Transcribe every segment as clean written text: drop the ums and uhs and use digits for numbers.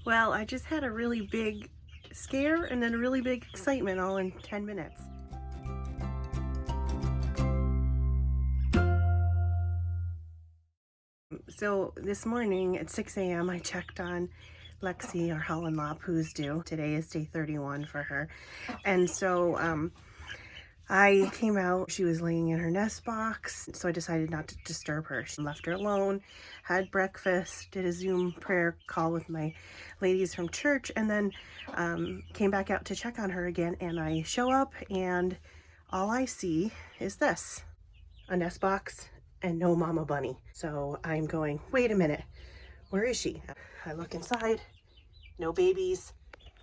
Well, I just had a really big scare and then a really big excitement all in 10 minutes. So this morning at 6 a.m. I checked on Lexi, our Holland Lop, who's due. Today is day 31 for her. And so I came out, she was laying in her nest box, so I decided not to disturb her. She left her alone, had breakfast, did a Zoom prayer call with my ladies from church, and then came back out to check on her again. And I show up and all I see is this, a nest box and no mama bunny. So I'm going, wait a minute, where is she? I look inside, no babies,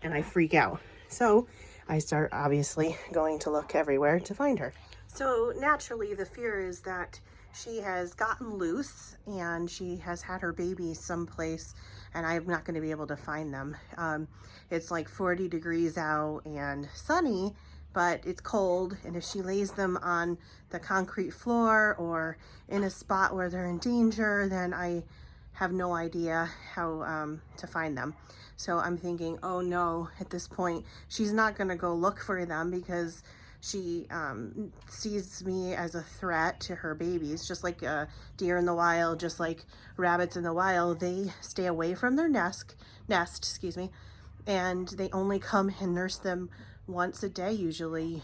and I freak out. So I start obviously going to look everywhere to find her. So naturally the fear is that she has gotten loose and she has had her babies someplace and I'm not going to be able to find them. It's like 40 degrees out and sunny, but it's cold, and if she lays them on the concrete floor or in a spot where they're in danger, then I have no idea how to find them. So I'm thinking, oh no, at this point, she's not gonna go look for them because she sees me as a threat to her babies, just like deer in the wild, just like rabbits in the wild. They stay away from their nest, and they only come and nurse them once a day, usually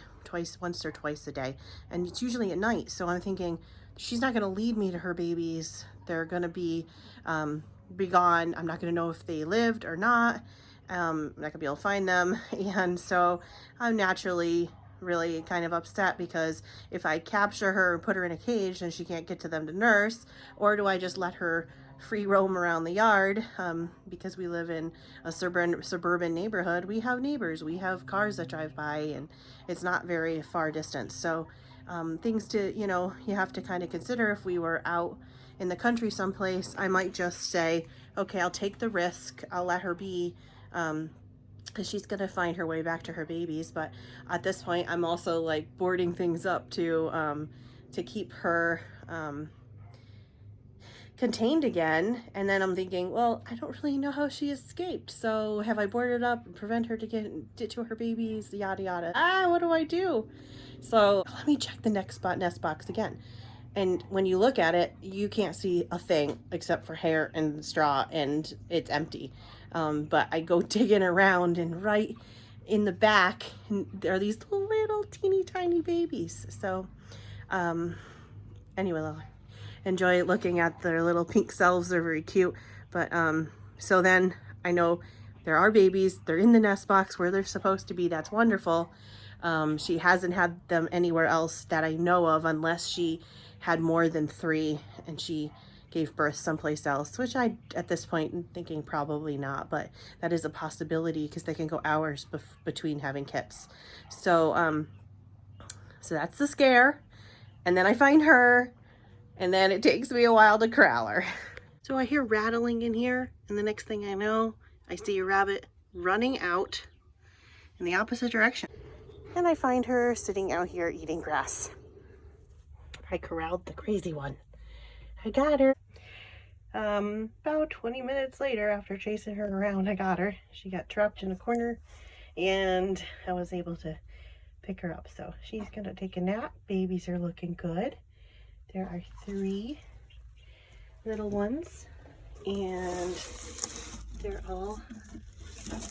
once or twice a day, and it's usually at night. So I'm thinking she's not going to lead me to her babies. They're going to be gone. I'm not going to know if they lived or not. I'm not going to be able to find them, and so I'm naturally really kind of upset, because if I capture her and put her in a cage, then she can't get to them to nurse. Or do I just let her free roam around the yard? Because we live in a suburban neighborhood, we have neighbors, we have cars that drive by, and it's not very far distance. So things to, you have to kind of consider. If we were out in the country someplace, I might just say, okay, I'll take the risk, I'll let her be, because she's gonna find her way back to her babies. But at this point, I'm also like boarding things up to keep her contained again. And then I'm thinking, well, I don't really know how she escaped. So have I boarded up and prevent her to get to her babies, yada yada. What do I do? So let me check the nest box again. And when you look at it, you can't see a thing except for hair and straw, and it's empty. But I go digging around, and right in the back, there are these little teeny tiny babies. So anyway, I enjoy looking at their little pink selves. They're very cute. But so then I know there are babies. They're in the nest box where they're supposed to be. That's wonderful. She hasn't had them anywhere else that I know of, unless she had more than 3 and she gave birth someplace else, which I, at this point, am thinking probably not, but that is a possibility because they can go hours between having kits. So so that's the scare. And then I find her, and then it takes me a while to corral her. So I hear rattling in here, and the next thing I know, I see a rabbit running out in the opposite direction. And I find her sitting out here eating grass. I corralled the crazy one. I got her. About 20 minutes later, after chasing her around, I got her. She got trapped in a corner, and I was able to pick her up. So she's gonna take a nap. Babies are looking good. There are 3 little ones, and they're all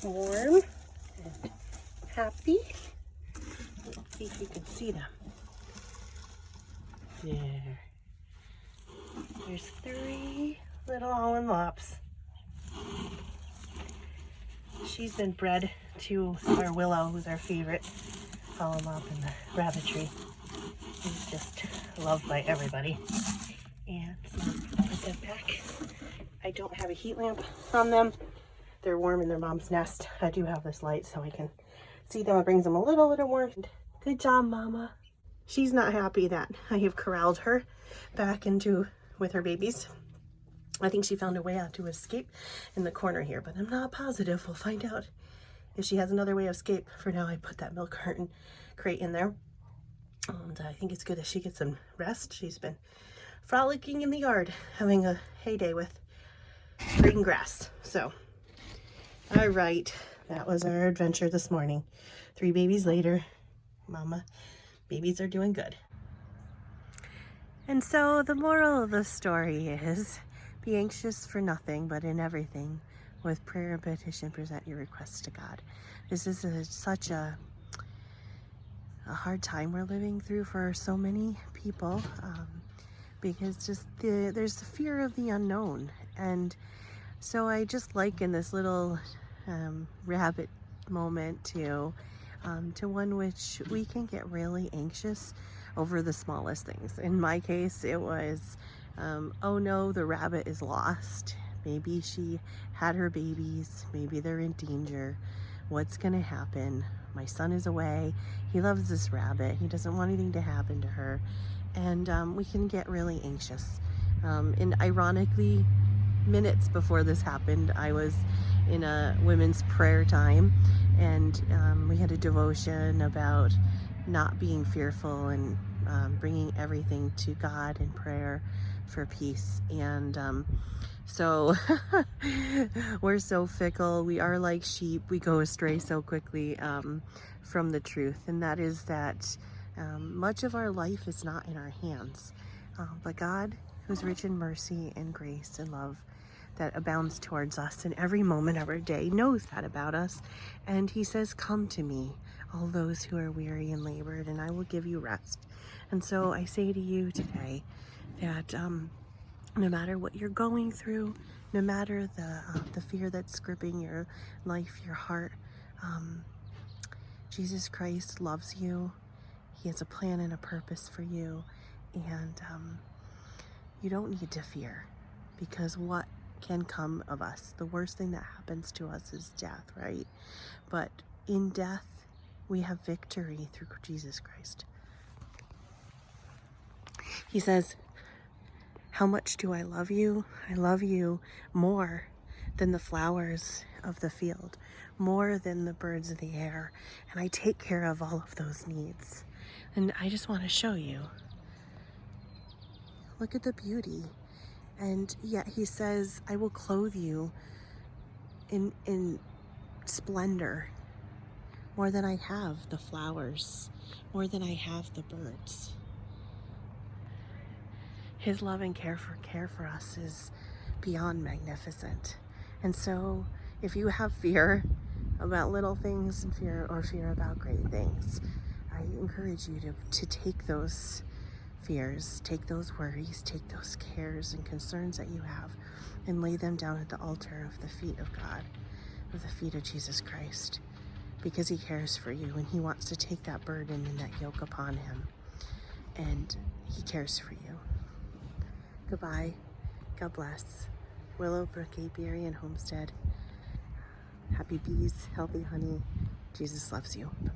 warm and happy. Let's see if you can see them. There. There's 3 little Holland Lops. She's been bred to our Willow, who's our favorite Holland Lop in the rabbitry. He's just loved by everybody. And so I'll put them back. I don't have a heat lamp on them. They're warm in their mom's nest. I do have this light so I can see them. It brings them a little bit of warmth. Good job, Mama. She's not happy that I have corralled her back with her babies. I think she found a way out to escape in the corner here, but I'm not positive. We'll find out if she has another way of escape. For now, I put that milk carton crate in there. And I think it's good that she gets some rest. She's been frolicking in the yard, having a heyday with green grass. So All right, that was our adventure this morning. 3 babies later, mama, babies are doing good. And so the moral of the story is, be anxious for nothing, but in everything, with prayer and petition, present your requests to God. This is such a hard time we're living through for so many people, because just there's the fear of the unknown. And so I just liken this little rabbit moment to one which we can get really anxious over the smallest things. In my case, it was, oh no, the rabbit is lost. Maybe she had her babies. Maybe they're in danger. What's gonna happen? My son is away. He loves this rabbit. He doesn't want anything to happen to her. And we can get really anxious. And ironically, minutes before this happened, I was in a women's prayer time, and we had a devotion about not being fearful and bringing everything to God in prayer for peace. And so we're so fickle. We are like sheep. We go astray so quickly from the truth, and that is that much of our life is not in our hands, but God, who's rich in mercy and grace and love that abounds towards us in every moment of our day, knows that about us. And he says, come to me, all those who are weary and labored, and I will give you rest. And so I say to you today that no matter what you're going through, no matter the fear that's gripping your life, your heart, Jesus Christ loves you. He has a plan and a purpose for you. And you don't need to fear, because what can come of us? The worst thing that happens to us is death, right? But in death, we have victory through Jesus Christ. He says, how much do I love you? I love you more than the flowers of the field, more than the birds of the air. And I take care of all of those needs. And I just want to show you. Look at the beauty. And yet he says, I will clothe you in splendor, more than I have the flowers, more than I have the birds. His love and care for us is beyond magnificent. And so if you have fear about little things and fear about great things, I encourage you to take those fears, take those worries, take those cares and concerns that you have, and lay them down at the altar of the feet of God, of the feet of Jesus Christ, because he cares for you, and he wants to take that burden and that yoke upon him, and he cares for you. Goodbye. God bless. Willowbrook Apiary and Homestead. Happy bees, healthy honey. Jesus loves you. Bye-bye.